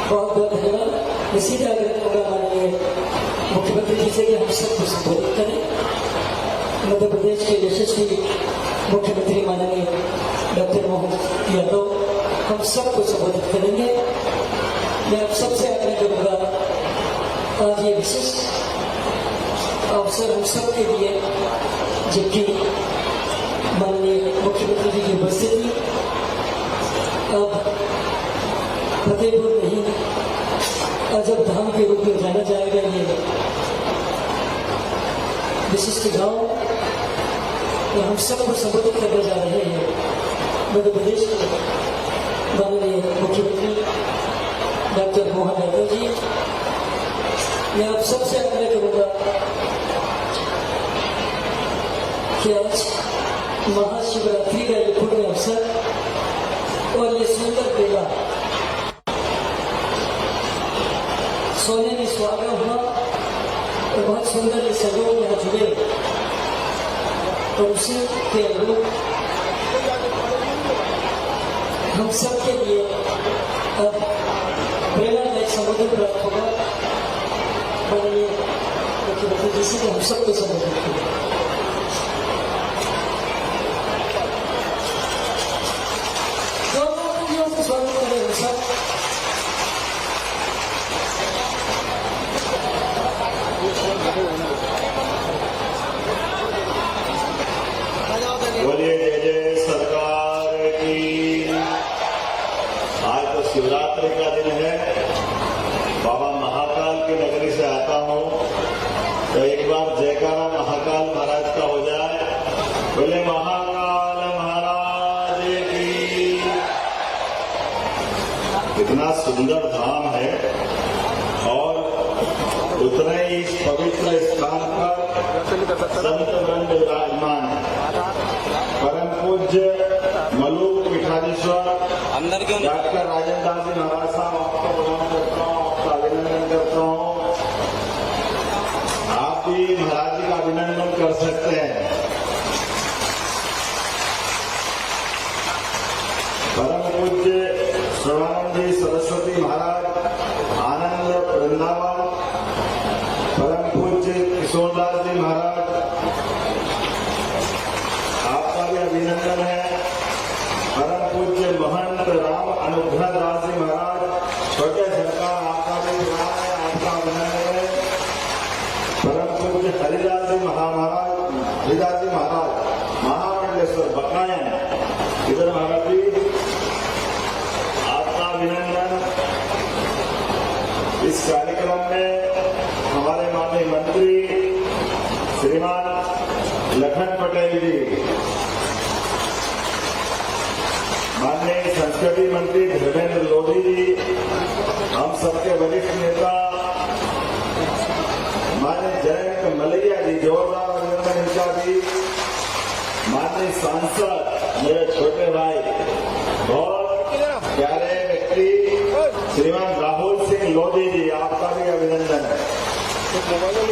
बहुत बहुत धन्यवाद। इसी तरह आग्रह करूंगा माननीय मुख्यमंत्री जी से कि हम सबको संबोधित करें। मध्य प्रदेश के यशस्वी मुख्यमंत्री माननीय डॉक्टर मोहन यादव हम सबको संबोधित करेंगे। मैं आप सबसे आग्रह करूंगा, आज ये विशिष्ट अवसर हम सबके लिए, जबकि माननीय मुख्यमंत्री जी की उपस्थिति अब फतेहपुर नहीं अजब धाम के रूप में जाना जाएगा। ये विशिष्ट गांव हम सबको संबोधित करने जा रहे हैं। मध्य प्रदेश के माननीय मुख्यमंत्री डॉक्टर मोहन यादव जी, मैं आप सबसे आग्रह करूंगा कि आज महाशिवरात्रि का ये पुण्य अवसर और ये सुंदर बेला सोने में सुहागा हुआ और बहुत सुंदर ये सलोग यहाँ जुड़े और उसी के अनुरूप हम सबके लिए अब प्रेरणादायक संबोधन प्राप्त होगा। माननीय मुख्यमंत्री जी से हम सबको संबोधित करें। स्वागत करें सब। बोलिए जय जय सरकार की। आज तो शिवरात्रि का दिन है। बाबा महाकाल की नगरी से आता हूं, तो एक बार जयकारा महाकाल महाराज का हो जाए। बोले महाकाल महाराज की। इतना सुंदर धाम है और उतना ही इस पवित्र स्थान पर संत वृंद विराजमान है। परम पूज्य मलूक पीठाधीश्वर डॉक्टर राजेंद्र दास जी महाराज साहब, आपको प्रणाम करता हूँ, आपका अभिनंदन करता हूँ। आप भी महाराज जी का अभिनंदन कर सकते हैं। परम पूज्य श्रवणानंद जी सरस्वती महाराज आनंद वृंदावन, परम पूज्य किशोरदास जी महाराज, आपका भी अभिनंदन है। परम पूज्य महंत राम अनुग्रह दास जी महाराज छोटे सरकार, आपका भी प्रणाम है, आपका अभिनंदन है। परम पूज्य हरिदास जी हरिदास जी महाराज महामंडलेश्वर बकायन, इधर महाराज जी अभिनंदन। इस कार्यक्रम में हमारे माननीय मंत्री श्रीमान लखन पटेल जी, माननीय संस्कृति मंत्री धर्मेंद्र लोधी जी, हम सबके वरिष्ठ नेता माननीय जयंत मलैया जी, जोरदार अभिनंदन इनका भी। माननीय सांसद मेरे छोटे भाई, बहुत प्यारे व्यक्ति श्रीमान राहुल सिंह लोधी जी, आपका भी अभिनंदन है।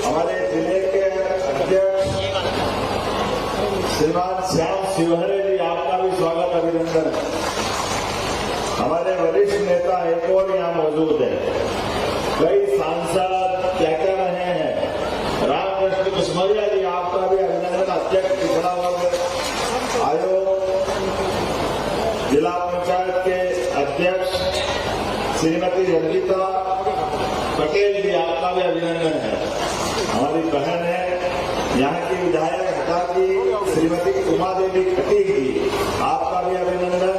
हमारे जिले के अध्यक्ष श्रीमान श्याम शिवहरे जी, आपका भी स्वागत अभिनंदन है। हमारे वरिष्ठ नेता एक और यहाँ मौजूद है, कई सांसद क्या कह रहे हैं, रामकृष्ण कुशमरिया जी, आपका भी अभिनंदन। अध्यक्ष पिछड़ा वर्ग आयोग, जिला पंचायत के अध्यक्ष श्रीमती रंजीता पटेल जी, आपका भी अभिनंदन है। हमारी बहन है यहाँ की विधायक हटा की श्रीमती उमा देवी खटीक जी, आपका भी अभिनंदन।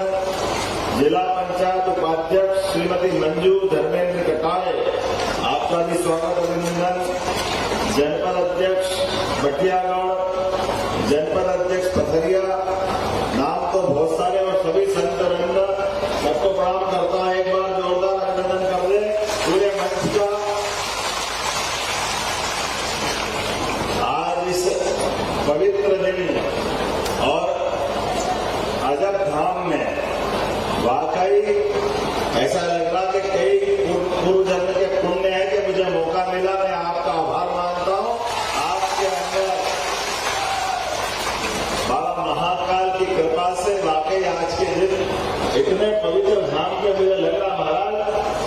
जिला पंचायत उपाध्यक्ष श्रीमती मंजू धर्मेंद्र कटारे, आपका भी स्वागत अभिनंदन। जनपद अध्यक्ष बटियागढ़, जनपद अध्यक्ष पथरिया, नाम तो बहुत सारे और सभी संत वृंद सबको प्रणाम करता है। एक बार जोरदार अभिनंदन कर दे पूरे मंच का। आज इस पवित्र दिन और अजब धाम में वाकई ऐसा लग रहा कि कई पूर्व जन्म के पुण्य है कि मुझे मौका मिला। मैं आपका आभार मानता हूँ। आपके अंदर बाबा महाकाल की कृपा से वाकई आज के दिन इतने पवित्र धाम के मुझे लग रहा महाराज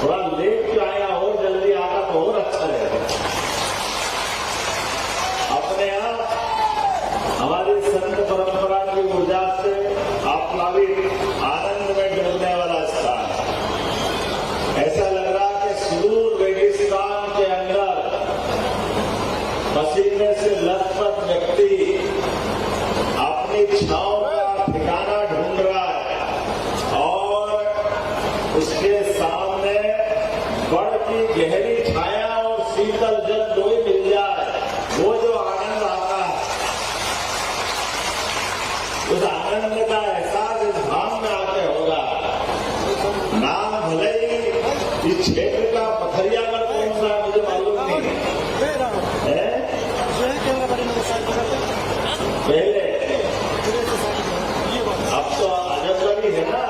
थोड़ा लेट उसके सामने बड़ की गहरी छाया और शीतल जल दो ही मिल जाए, वो जो आनंद आता है, उस आनंद का एहसास इस धाम में आके होगा। नाम भले ही इस क्षेत्र का पथरियागढ़ कौन सा है मुझे मालूम नहीं है, पहले अब तो आजमगढ़ ही है ना,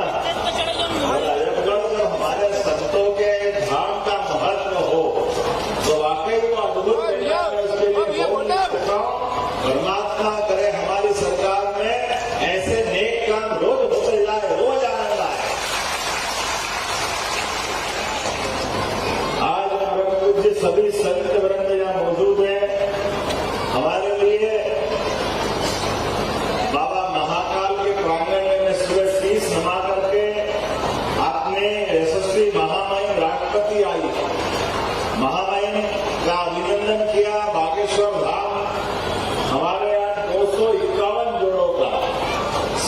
और आजमगढ़ जो हमारे संतों के धाम का महत्व हो तो वाकई वो अद्भुत है। उसके लिए बहुत परमात्मा करे हमारी सरकार में ऐसे नेक काम रोज होते जाए, रोज आनंद आए। आज परम पूज्य सभी संत वृंद यहाँ मौजूद हैं। हमारे लिए बाबा महाकाल के प्रांगण में सुबह शीश नमा करके आपने यशस्वी महामहिम राष्ट्रपति आई, महामहिम का अभिनंदन किया। बागेश्वर धाम हमारे यहाँ 251 जोड़ों का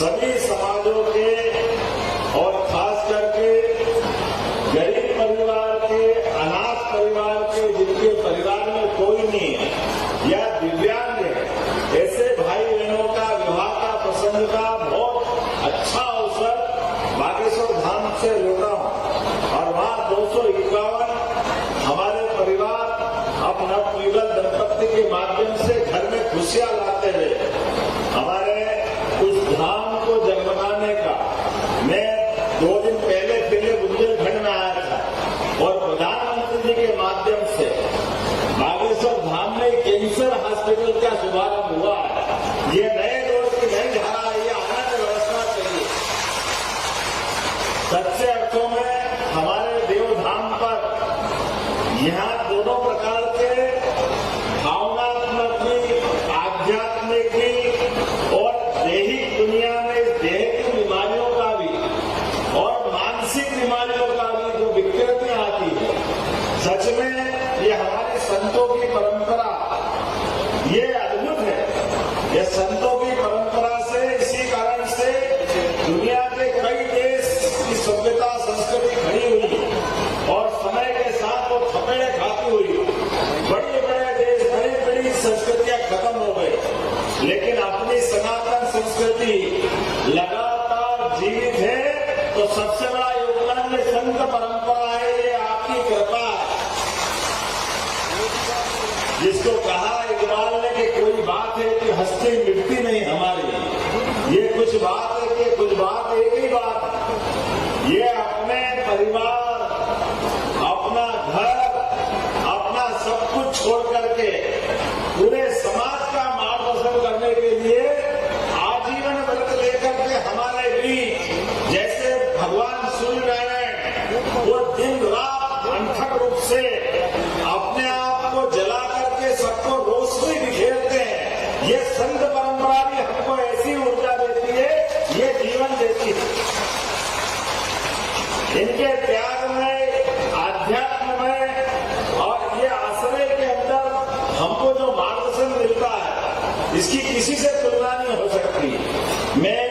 सभी समाजों के और खास करके गरीब परिवार के, अनाथ परिवार के, जिनके परिवार में कोई नहीं है या दिव्यांग है, ऐसे भाई बहनों का विवाह का प्रसंग का बहुत अच्छा अवसर बागेश्वर धाम से लौटा हूं। और वहां 251 हमारे परिवार अपना युगल दंपत्ति के माध्यम से घर में खुशियां लाते हुए हमारे उस धाम को जगमगाने का, मैं 2 दिन पहले बुंदेलखंड में आया था और प्रधानमंत्री जी के माध्यम से बागेश्वर धाम में कैंसर हॉस्पिटल का शुभारंभ हुआ है। ये नए दौर की नई धारा है, ये आनंद व्यवस्था चाहिए। सच्चे अर्थों में हमारे देवधाम पर यहाँ दोनों प्रकार के भावनात्मक भी, आध्यात्मिक भी और दैहिक दुनिया में देह की बीमारियों का भी और मानसिक बीमारियों का भी जो विकृतियां आती है, सच में ये हमारे संतों की परंपरा ये अद्भुत है। ये संतों की परंपरा से, इसी कारण से दुनिया के कई देश की सभ्यता संस्कृति खड़ी हुई और समय के साथ वो थपेड़े खाती हुई। बड़े बड़े देश, बड़ी बड़ी संस्कृतियां खत्म हो गई, लेकिन अपनी सनातन संस्कृति लगातार जीवित है। तो सबसे बड़ा योगदान में संत परंपरा है, ये आपकी कृपा है। जिसको कहा इकबाल ने कि कोई बात है कि हस्ती मिटती नहीं हमारी, ये कुछ बात है कि कुछ बात एक ही बात है। ये अपने परिवार, अपना घर, अपना सब कुछ छोड़ करके पूरे समाज का मार्गदर्शन करने के लिए आजीवन व्रत लेकर के हमारे बीच, जैसे भगवान सूर्य नारायण वो दिन रात अनथक रूप से अपने आप को जला करके सबको रोशनी बिखेरते हैं। ये संत परंपरा भी हमको ऐसी ऊर्जा देती है, ये जीवन देती है। इनके त्याग में, आध्यात्म में और ये आश्रय के अंदर हमको जो मार्गदर्शन मिलता है, इसकी किसी से तुलना नहीं हो सकती। मैं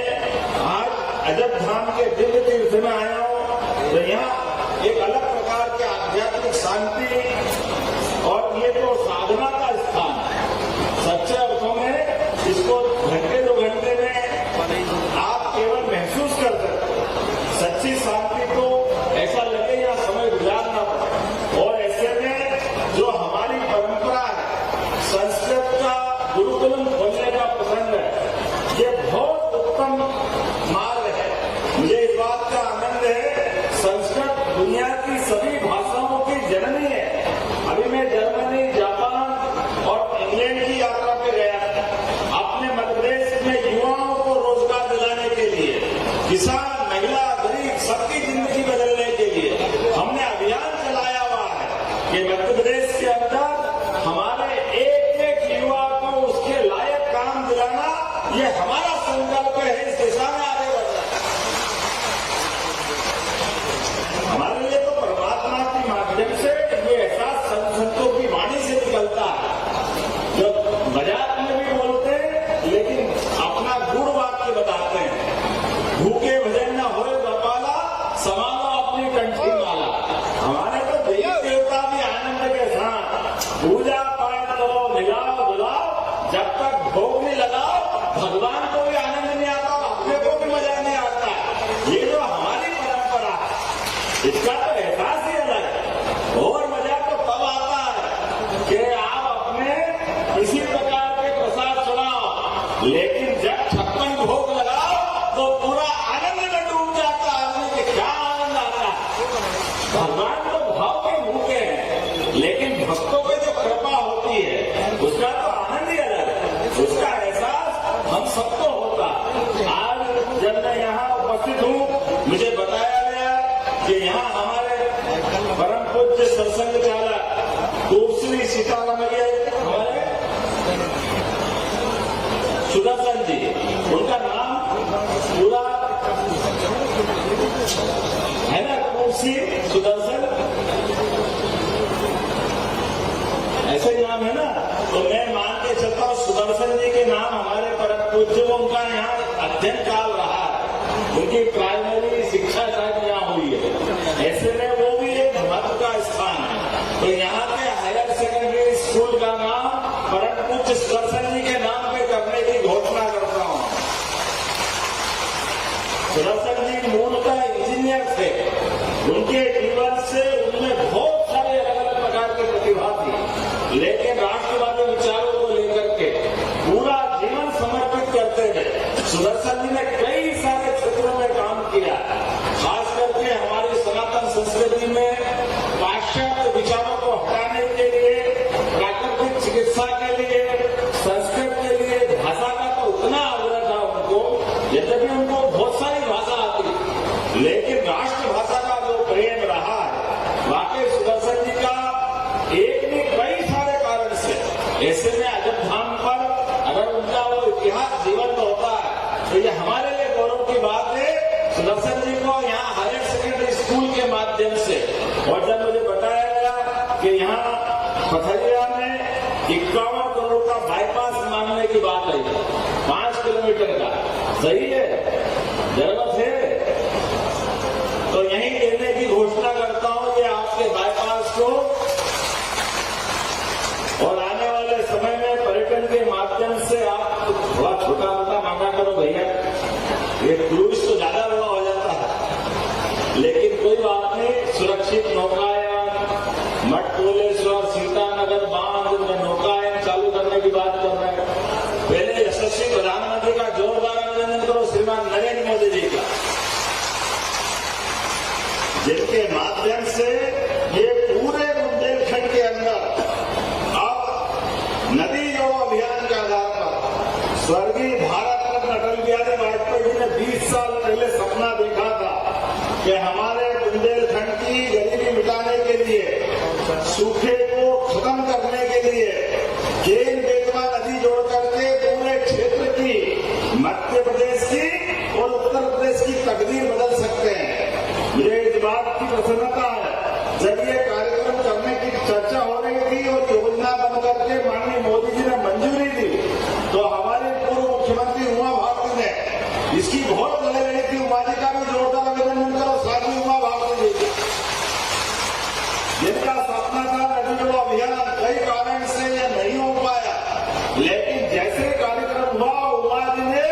आज अजब धाम के दिव्य तीर्थ में आया हूं, तो यहाँ एक अलग प्रकार के आध्यात्मिक शांति और ये तो साधना का स्थान है। सच्चे अर्थों में इसको घंटे 2 घंटे में आप केवल महसूस कर सकते। सच्ची शांति तो ऐसा लगे या कंठी माला। हमारे तो देवी देवता भी आनंद के साथ पूजा पाठ करो, मिलाओ बुलाओ, जब तक भोग नहीं लगाओ भगवान को भी आनंद नहीं आता और अपने को भी मजा नहीं आता। ये जो हमारी परंपरा है इसका तो एहसास ही अलग है। और मजा तो तब आता है कि आप अपने किसी प्रकार के प्रसाद चढ़ाओ, लेकिन जब 56 भोग लगाओ तो पूरा आनंद में डूब जाता है कि क्या आनंद आता है। भगवान तो भाव के भूखे हैं, लेकिन भक्तों पे जो कृपा होती है उसका तो आनंद ही अलग है, उसका एहसास हम सबको होता। आज जब मैं यहाँ उपस्थित हूँ मुझे बताया गया कि यहाँ हमारे परम पूज्य सत्संग चालक दूसरी सीतारमैया हमारे सुदर्शन जी, उनका नाम पूरा है ना, कुर्सी सुदर्शन ऐसे ही नाम है ना। तो मैं मान के चलता हूँ सुदर्शन जी के नाम हमारे परम पूज्य, उनका यहाँ अध्ययन काल रहा है, उनकी प्राइमरी शिक्षा शायद यहाँ हुई है, ऐसे में वो भी एक महत्व का स्थान है। तो यहाँ के हायर सेकेंडरी स्कूल का नाम परम पूज्य सुदर्शन जी के नाम पे करने की घोषणा करता हूँ। सुदर्शन जी मूलतः इंजीनियर थे, उनके जीवन से उनमें बहुत सारे अलग अलग प्रकार की प्रतिभा थी, लेकिन राष्ट्रवादी विचारों को लेकर के पूरा जीवन समर्पित करते थे। सुदर्शन जी ने कई सारे क्षेत्रों में काम किया, खास करके हमारी सनातन संस्कृति में पाश्चात्य विचारों को हटाने के लिए, प्राकृतिक चिकित्सा के लिए, संस्कृत के लिए भाषा का तो उतना आग्रह था उनको, यद्यपि उनको बहुत सारी भाषा आती, लेकिन राष्ट्रभाषा का जो प्रेम रहा है वाकई सुदर्शन जी का एक नहीं कई सारे कारण से। ऐसे में अजब धाम पर अगर उनका वो इतिहास जीवन में होता है तो ये हमारे लिए गौरव की बात है। सुदर्शन जी को यहाँ हायर सेकेंडरी स्कूल के माध्यम से, और जब मुझे बताया गया कि यहाँ पथरिया में 51 करोड़ का बाईपास मांगने की बात आई, 5 किलोमीटर का, सही है, जरूरत है तो यही देने की घोषणा करता हूँ कि आपके बाईपास को, और आने वाले समय में पर्यटन के माध्यम से आप थोड़ा छोटा मोटा मांगा करो भैया, ये क्रूज तो ज्यादा बड़ा हो जाता है, लेकिन कोई बात नहीं, सुरक्षित नौकायन, मठकोलेश्वर सीतानगर बांध में नौकायन चालू करने की बात कर रहे हैं। पहले यशस्वी प्रधानमंत्री का जोरदार अभिनंदन करो श्रीमान नरेंद्र मोदी जी का, जिनके माध्यम से ये पूरे बुंदेलखंड के अंदर अब नदी जोड़ो अभियान के आधार पर स्वर्गीय भारत रत्न अटल बिहारी वाजपेयी जी ने 20 साल पहले सपना देखा था कि हमारे बुंदेलखंड की गरीबी मिटाने के लिए, सूखे को खत्म करने के लिए केन बेतवा नदी जोड़ करके पूरे क्षेत्र की, मध्य प्रदेश की और उत्तर प्रदेश की तकदीर बदल सकते हैं। मुझे इस बात की प्रसन्नता है, जब ये कार्यक्रम करने की चर्चा हो रही थी और योजना बन करके माननीय मोदी जी ने मंजूरी दी, तो हमारे पूर्व मुख्यमंत्री उमा भारती ने इसकी बहुत लड़ाई लड़ी थी। उमा जी का भी जोरदार अभिनंदन करो, साथी उमा भारती जी, जिनका सपना था नदी जोड़ो अभियान, कई कारण से यह नहीं हो पाया, लेकिन जैसे कार्यक्रम हुआ उमा जी ने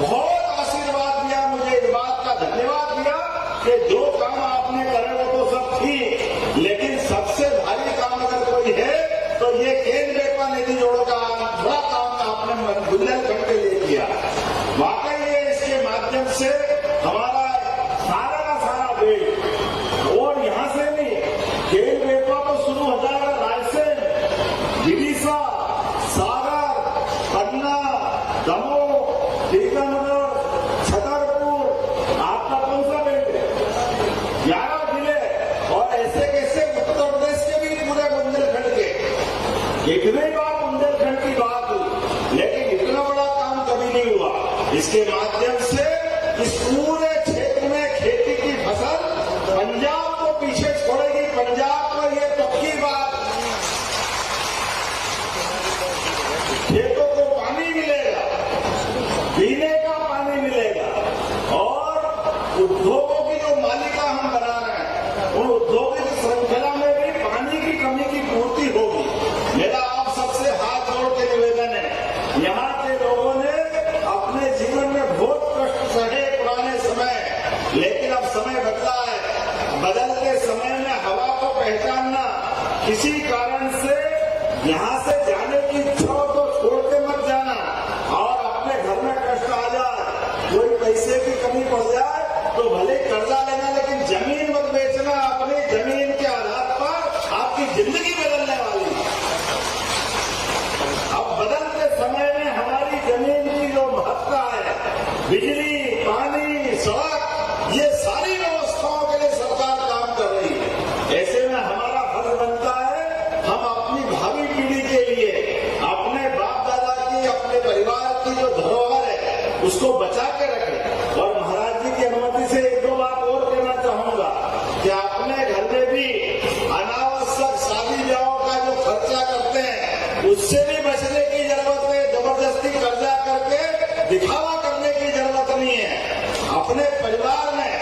बहुत आशीर्वाद दिया, मुझे इस बात का धन्यवाद दिया कि जो काम आपने करे वो तो सब ठीक, लेकिन सबसे भारी काम अगर कोई है तो ये केंद्र बेतवा नदी जोड़ो का बड़ा काम आपने बुंदेलखंड के लिए किया। वाकई ये इसके माध्यम से हमारा सारा का सारा देश, और यहाँ से नहीं, केंद्र बेतवा तो शुरू हो जाएगा रायसेन, विदिशा, सागर, पटना, दमोह, टीकमगढ़, छतरपुर, आपका कौन सा बेल्ट है, 11 जिले, और ऐसे कैसे उत्तर प्रदेश के भी पूरे बुंदेलखंड के, इतने बार बुंदेलखंड की बात हुई, लेकिन इतना बड़ा काम कभी नहीं हुआ। इसके माध्यम से इस पूरे क्षेत्र में खेती की फसल समय बदला है। बदलते समय में हवा को पहचानना, किसी कारण से यहाँ से जाने की इच्छा हो तो छोड़ के मत जाना, और अपने घर में कष्ट आ जाए, कोई पैसे की कमी पड़ जाए तो भले कर्जा लेना, लेकिन जमीन मत बेचना। अपनी जमीन के आधार पर आपकी जिंदगी बदलने वाली है। अब बदलते समय में हमारी जमीन की जो महत्ता है, बिजली, पानी, सड़क, ये सारी व्यवस्थाओं के लिए सरकार काम कर रही है। ऐसे में हमारा फर्ज बनता है हम अपनी भावी पीढ़ी के लिए अपने बाप दादा की, अपने परिवार की जो धरोहर है उसको बचा के रखें। और महाराज जी की अनुमति से एक दो बात और कहना चाहूंगा कि अपने घर में भी अनावश्यक शादी ब्याह का जो खर्चा करते हैं उससे भी बचने की जरूरत है। जबरदस्ती कर्जा करके दिखावा करने की जरूरत नहीं है। अपने परिवार में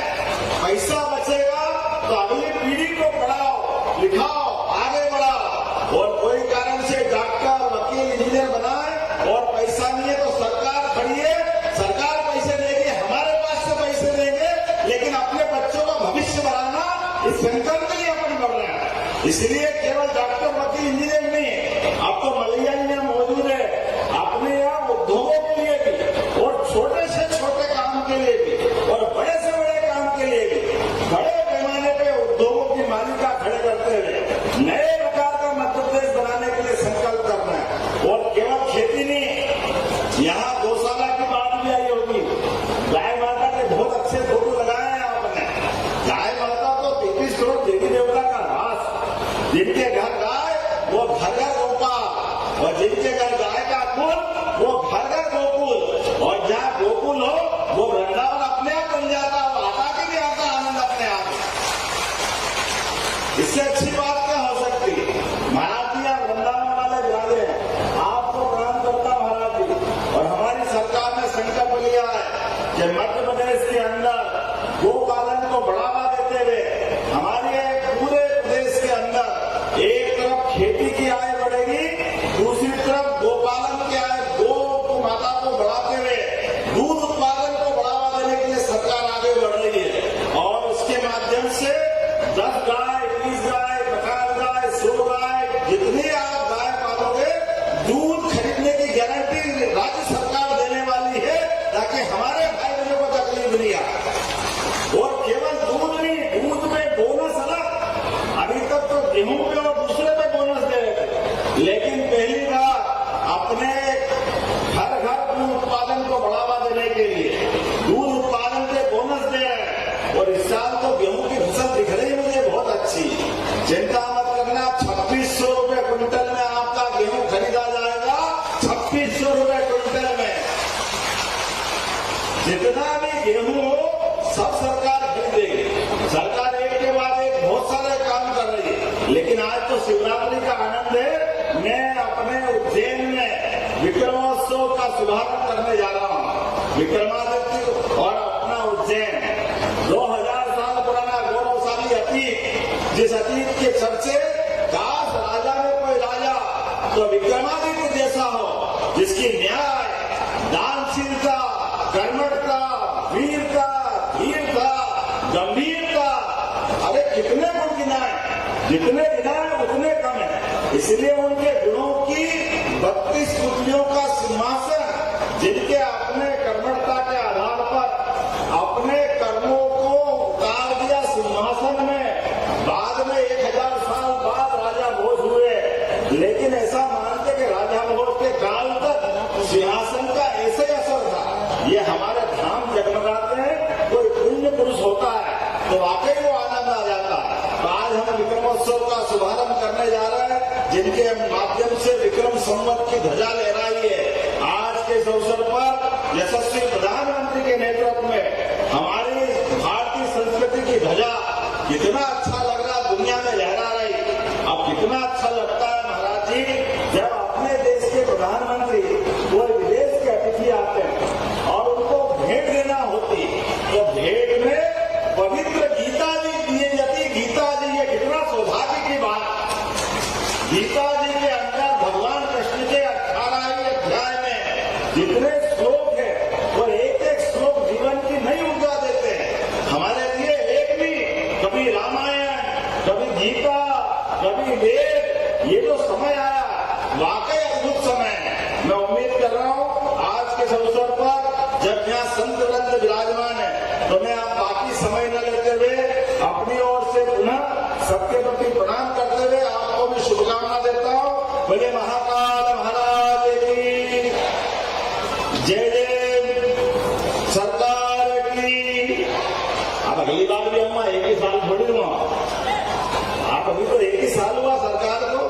पैसा बचेगा तो अगली पीढ़ी को पढ़ाओ, लिखाओ, आगे बढ़ाओ। और कोई कारण से डॉक्टर, वकील, इंजीनियर बनाए और पैसा नहीं है तो सरकार खड़ी है, सरकार पैसे देगी, हमारे पास से पैसे देंगे, लेकिन अपने बच्चों का भविष्य बनाना इस संकल्प के लिए अपन बढ़ रहे हैं। इसलिए केवल डॉक्टर, वकील, इंजीनियर नहीं, अब तो मलैया इंजीनियर मौजूद है अपने यहाँ उद्योगों के लिए भी, और छोटे से छोटे काम के लिए भी, और बड़े से बड़े काम के लिए भी बड़े पैमाने पे उद्योगों की मालिका खड़े करते हुए नए प्रकार का मध्य प्रदेश बनाने के लिए संकल्प करना है। और केवल खेती नहीं, यहाँ गौशाला की बात भी आई होगी। गाय माता के बहुत अच्छे फोटो लगाए हैं आपने। गाय माता तो 33 करोड़ देवी देवता का रास, जिनके घर गाय वो घर घर गोपाल, और जिनके घर गाय का कुल वो घर घर गोकुल, और जहाँ गोकुल हो वो वृंदावन अपने आप बन जाता, वो आता कि नहीं आता आनंद अपने आप। इससे अच्छी बात क्या हो सकती। महाराज जी आप वृंदावन वाले जाते हैं, आपको प्रणाम करता महाराज जी। और हमारी सरकार ने संकल्प लिया है कि मध्य प्रदेश के अंदर गो पालन को बढ़ावा देते हुए हमारे पूरे प्रदेश के अंदर एक तरफ खेती की आय बढ़ेगी, दूसरी तरफ गोपालन की आय, गो माता को बढ़ाते हुए दूध उत्पादन को बढ़ावा देने के लिए सरकार आगे बढ़ रही है। और उसके माध्यम से 10 गाय, 20 गाय, 50 गाय, 100 गाय, जितनी आप गाय पालोगे, दूध खरीदने की गारंटी राज्य सरकार देने वाली है, ताकि हमारे भाई बहनों को तकलीफ नहीं आए। और केवल दूध नहीं, दूध में बोनस अलग, अभी तक तो गेहूं पे और दूसरे पे बोनस दे रहे थे, लेकिन पहली बार अपने घर घर दूध उत्पादन को बढ़ावा देने के लिए दूध उत्पादन पे बोनस दे रहे हैं। और इस साल तो गेहूं की फसल दिख रही है मुझे बहुत अच्छी। चिंता मत करना, 2600 रुपए क्विंटल में आपका गेहूं खरीदा जाएगा, 2600 रुपए क्विंटल में। जितना भी गेहूं हो सब सरकार खरीदेगी। सरकार एक के बाद एक बहुत सारे काम कर रही है। लेकिन आज तो शिवरात्रि का आनंद है। मैं अपने उज्जैन में विक्रमोत्सव का शुभारंभ करने जा रहा हूँ। विक्रमादित्य और अपना उज्जैन 2000 साल पुराना गौरवशाली अतीत, जिस अतीत के चर्चे काश राजा में कोई राजा तो विक्रमादित्य जैसा हो, जिसकी न्याय, दानशीलता, कर्मठता, वीरता, धीरता, गंभीरता, अरे कितने गुण गिनाए, जितने गिनाए उतने कम है। इसलिए उनके गुणों की 32 पुतलियों का सिंहासन, जिनके अपने कर्मठता के आधार पर अपने कर्मों को उतार दिया सिंहासन में। बाद में 1000 साल बाद राजा भोज हुए, लेकिन ऐसा मानते कि राजा भोज के काल तक सिंहासन का ऐसे असर था। ये हमारे धाम जगमगाते हैं, कोई पुण्य पुरुष होता है तो वाकई वो आनंद आ जाता है। तो आज हम विक्रमोत्सव का शुभारंभ करने जा रहे हैं, जिनके माध्यम से विक्रम संवत की ध्वजा लहराई है। आज के इस अवसर पर यशस्वी प्रधानमंत्री के नेतृत्व में हमारी भारतीय संस्कृति की ध्वजा कितना अच्छा लग रहा, दुनिया में लहरा रही। अब कितना अच्छा लगता है महाराज जी, जब अपने देश के प्रधानमंत्री कोई विदेश के अतिथि आते हैं और उनको भेंट देना होती, तो भेंट में पवित्र गीता जी दिए जाती। गीता जी, ये कितना सौभाग्य की बात। गीता जी के अंदर भगवान कृष्ण के 18वें अध्याय में जितने श्लोक है वो एक एक श्लोक जीवन की नई ऊर्जा देते हैं। हमारे लिए एक कभी रामायण, कभी गीता, कभी वेद, ये जो समय आया वाकई अद्भुत समय है। मैं उम्मीद कर रहा हूं आज के इस अवसर पर जब यहाँ संत वृंद विराजमान है तो मैं आप बाकी समय न लेते हुए अपनी ओर से पुनः सबके प्रति प्रणाम करते हुए आपको भी शुभकामना देता हूं। बोले महाकाल महाराज की जय जय, सरकार की। अब अगली बार भी अम्मा एक ही साल थोड़ी हुआ, आप अभी तो एक ही साल हुआ सरकार को।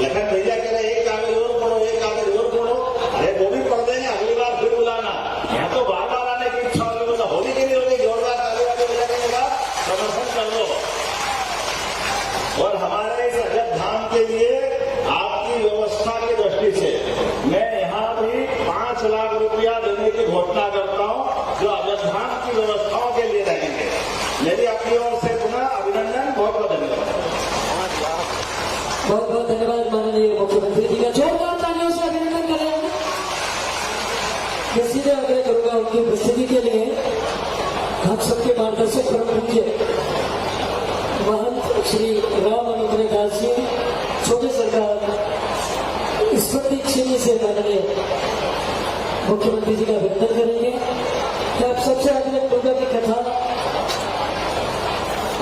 लखन भैया कह रहे एक कागज और पढ़ो, एक कागज और पढ़ो। अरे वो भी पढ़ देंगे, अगली बार फिर बुलाना। यहाँ तो बार बार आने की इच्छा होगी, तो होली के लिए होगी। जोरदार ताली वाली बजाने के बाद समर्थन कर लो। और हमारे इस अजब धाम के लिए आपकी व्यवस्था की दृष्टि से मैं यहाँ भी 5 लाख रुपया देने की घोषणा करता हूँ, जो अजब धाम की व्यवस्थाओं के लिए रहेंगे। मेरी अपनी ओर से पुनः अभिनंदन, बहुत बहुत धन्यवाद। बहुत बहुत धन्यवाद माननीय मुख्यमंत्री जी का। जोरदार तालियों से अभिनंदन करें। मैं सीधे आग्रह करूंगा उनकी उपस्थिति के लिए हम सबके मार्गदर्शक परम पूज्य महंत श्री राम अनुग्रह दास जी छोटे सरकार स्मृति चिन्ह से माननीय मुख्यमंत्री जी का अभिनंदन करेंगे। तो आप सबसे आग्रह करूंगा की कथा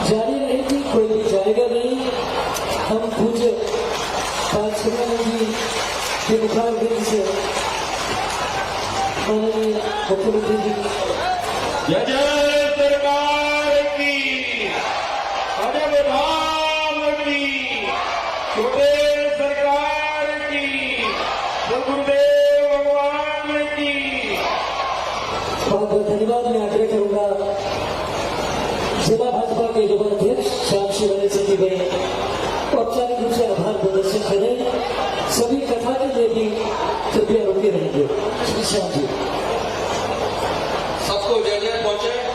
जारी रहेगी, कोई भी जाएगा नहीं। हम पूज्य पांचनाथ जी के मुखारबिंद से माननीय मुख्यमंत्री जी जय जय सरकार की, अजब धाम की, छोटे सरकार की, गुरुदेव भगवान की। बहुत बहुत धन्यवाद। मैं आग्रह करूंगा जिला भाजपा के युवा अध्यक्ष श्याम शिवानी सिंह जी भाई औपचारिक रूप से आभार प्रदर्शन करें। सभी कथा के लिए भी कृपया रुके रहेंगे। श्री श्याम जी सबको जय जय पहुंचे।